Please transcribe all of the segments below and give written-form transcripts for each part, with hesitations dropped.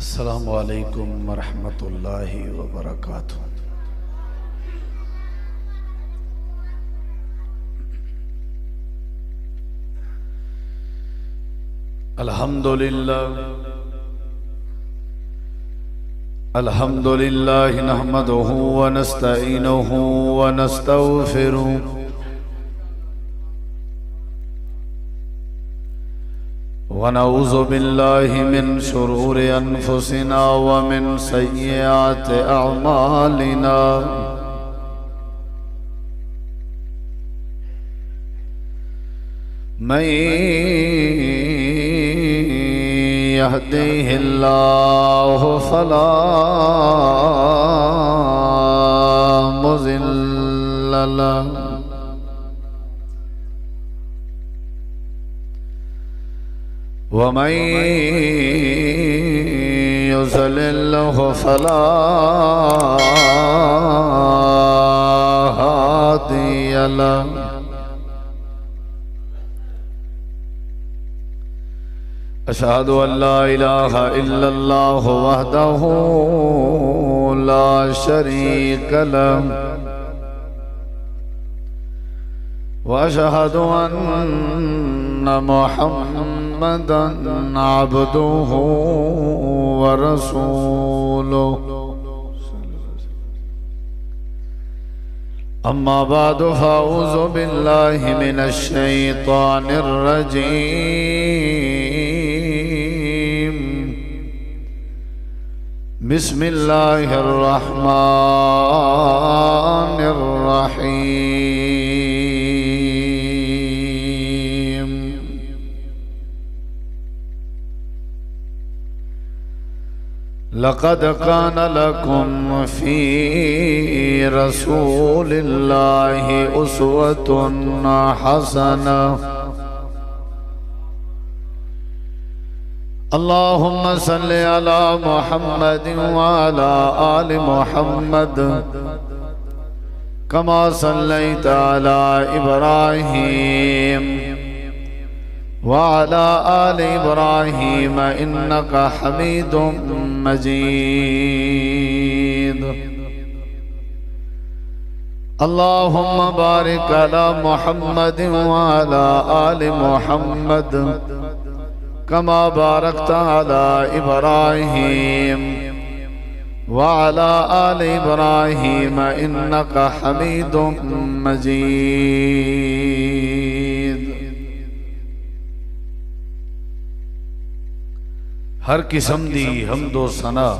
السلام علیکم ورحمۃ اللہ وبرکاتہ۔ الحمدللہ نحمدہ ونستعینہ ونستغفرہ ونعوذ باللہ من شرور انفسنا ومن سیئات اعمالنا، من يهده الله فلا مضل له ومن يضلل فلا هادي له، أشهد أن لا إله إلا الله وحده لا شريك له، وأشهد أن محمدًا عبده ورسوله، أما بعد فأعوذ بالله من الشيطان الرجيم، بسم الله الرحمن الرحيم، لقد كان لكم في رسول الله أسوة حسنة، اللهم صل على محمد وعلى آل محمد كما صليت على إبراهيم وعلى آل إبراهيم إنك حميد مجيد، اللهم بارك على محمد وعلى آل محمد كما باركت على إبراهيم وعلى آل إبراهيم إنك حميد مجيد۔ ہر قسم دی حمد و ثنا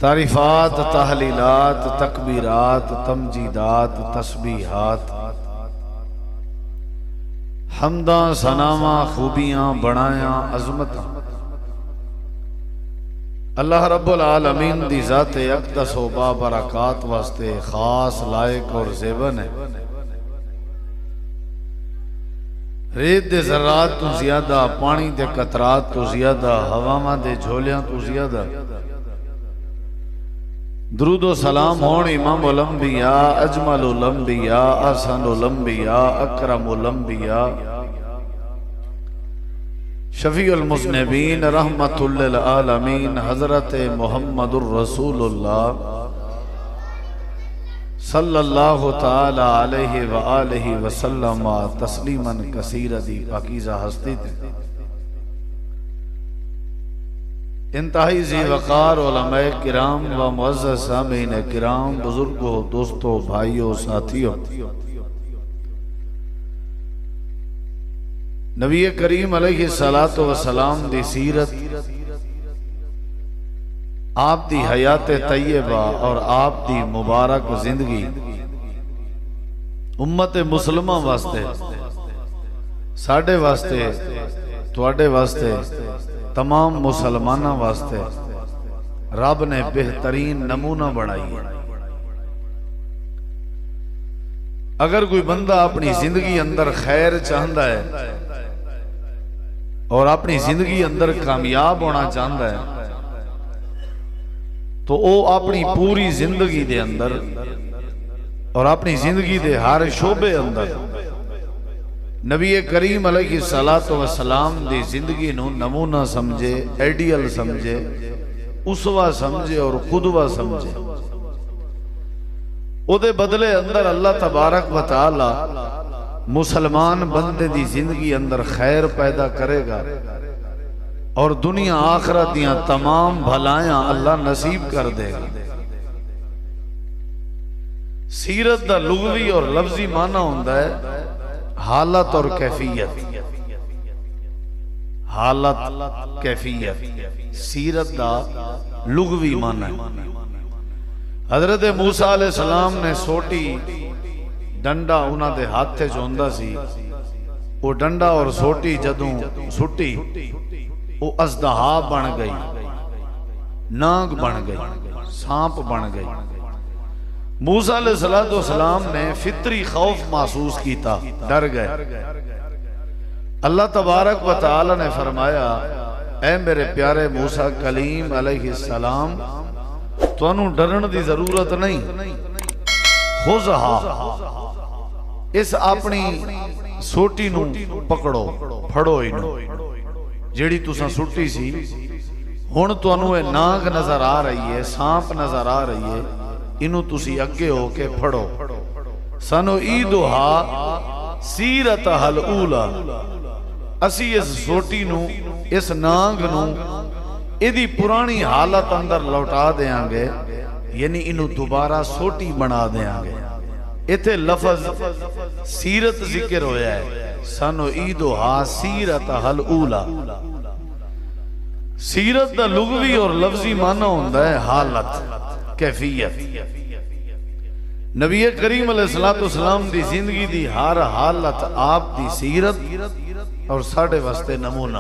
تعریفات، تحلیلات، تکبیرات، تمجیدات، تسبیحات، حمداں، ثناواں، خوبیاں، بڑایاں، عظمتاں اللہ رب العالمین دی ذات اقدس و بابرکات واسطے خاص، لائق اور زیبن ہے۔ ریت دے ذرات تو زیادہ، پانی دے قطرات تو زیادہ، ہواواں دے جھولیاں تو زیادہ درود و سلام ہون امام الانبیاء، اجمل الانبیاء، احسن الانبیاء، اکرم الانبیاء، شفیع المذنبین، رحمت للعالمین، حضرت محمد الرسول اللہ صلی اللہ تعالی علیہ وآلہ وسلم تسلیما کثیرا دی پاکیزہ ہستی تھے۔ انتہائی ذی وقار علماء کرام و معزز سامعین کرام، بزرگوں، دوستوں، بھائیوں، ساتھیوں، نبی کریم علیہ السلام دی سیرت، آپ دی حیات طیبہ اور آپ دی مبارک زندگی امت مسلمہ واسطے، ساڑھے واسطے، تواڈے واسطے، تمام مسلمانہ واسطے رب نے بہترین نمونہ بڑھائی ہے۔ اگر کوئی بندہ اپنی زندگی اندر خیر چاہتا ہے اور اپنی زندگی اندر کامیاب ہونا چاہتا ہے تو او اپنی پوری زندگی دے اندر اور اپنی زندگی دے ہر شعبے اندر نبی کریم علیہ السلام دی زندگی نو نمونہ سمجھے، ایڈیل سمجھے، اسوہ سمجھے اور قدوہ سمجھے۔ او دے بدلے اندر اللہ تبارک و تعالی مسلمان بندے دی زندگی اندر خیر پیدا کرے گا اور دنیا آخرت دیاں تمام بھلائیاں اللہ نصیب کر دے گا۔ سیرت دا لغوی اور لفظی معنی ہوندہ ہے حالت اور کیفیت۔ حالت کیفیت سیرت دا لغوی معنی ہے۔ حضرت موسیٰ علیہ السلام نے سوٹی ڈنڈا انہاں دے ہاتھے چوندہ سی، وہ ڈنڈا اور سوٹی جدوں سٹی وہ ازدہا بن گئی، ناگ بن گئی، سانپ بن گئی۔ موسیٰ علیہ السلام نے فطری خوف محسوس کیتا، ڈر گئے۔ اللہ تبارک و تعالی نے فرمایا اے میرے پیارے موسیٰ کلیم علیہ السلام تو انہوں ڈرن دی ضرورت نہیں، خوزہا اس اپنی سوٹی نو پکڑو پھڑو انہوں جیڑی تُساں سٹی سی، ہون تو انہوں ناگ نظر آ رہی ہے، سانپ نظر آ رہی ہے، انہوں تُسی اگے ہو کے پھڑو۔ سنو ایدوہا سیرتہا الاولا، اسی اس سوٹی نو اس ناگ نو ایدی پرانی حالت اندر لوٹا دیاں گے، یعنی انہوں دوبارہ سوٹی بنا دیاں گے۔ ایتھے لفظ سیرت ذکر ہویا ہے، سنو ایدوہا سیرتہا الاولا۔ سیرت دا لغوی اور لفظی معنی ہوندہ ہے حالت کیفیت۔ نبی کریم علیہ السلام دی زندگی دی ہر حالت آپ دی سیرت اور ساڑھے واسطے نمونہ۔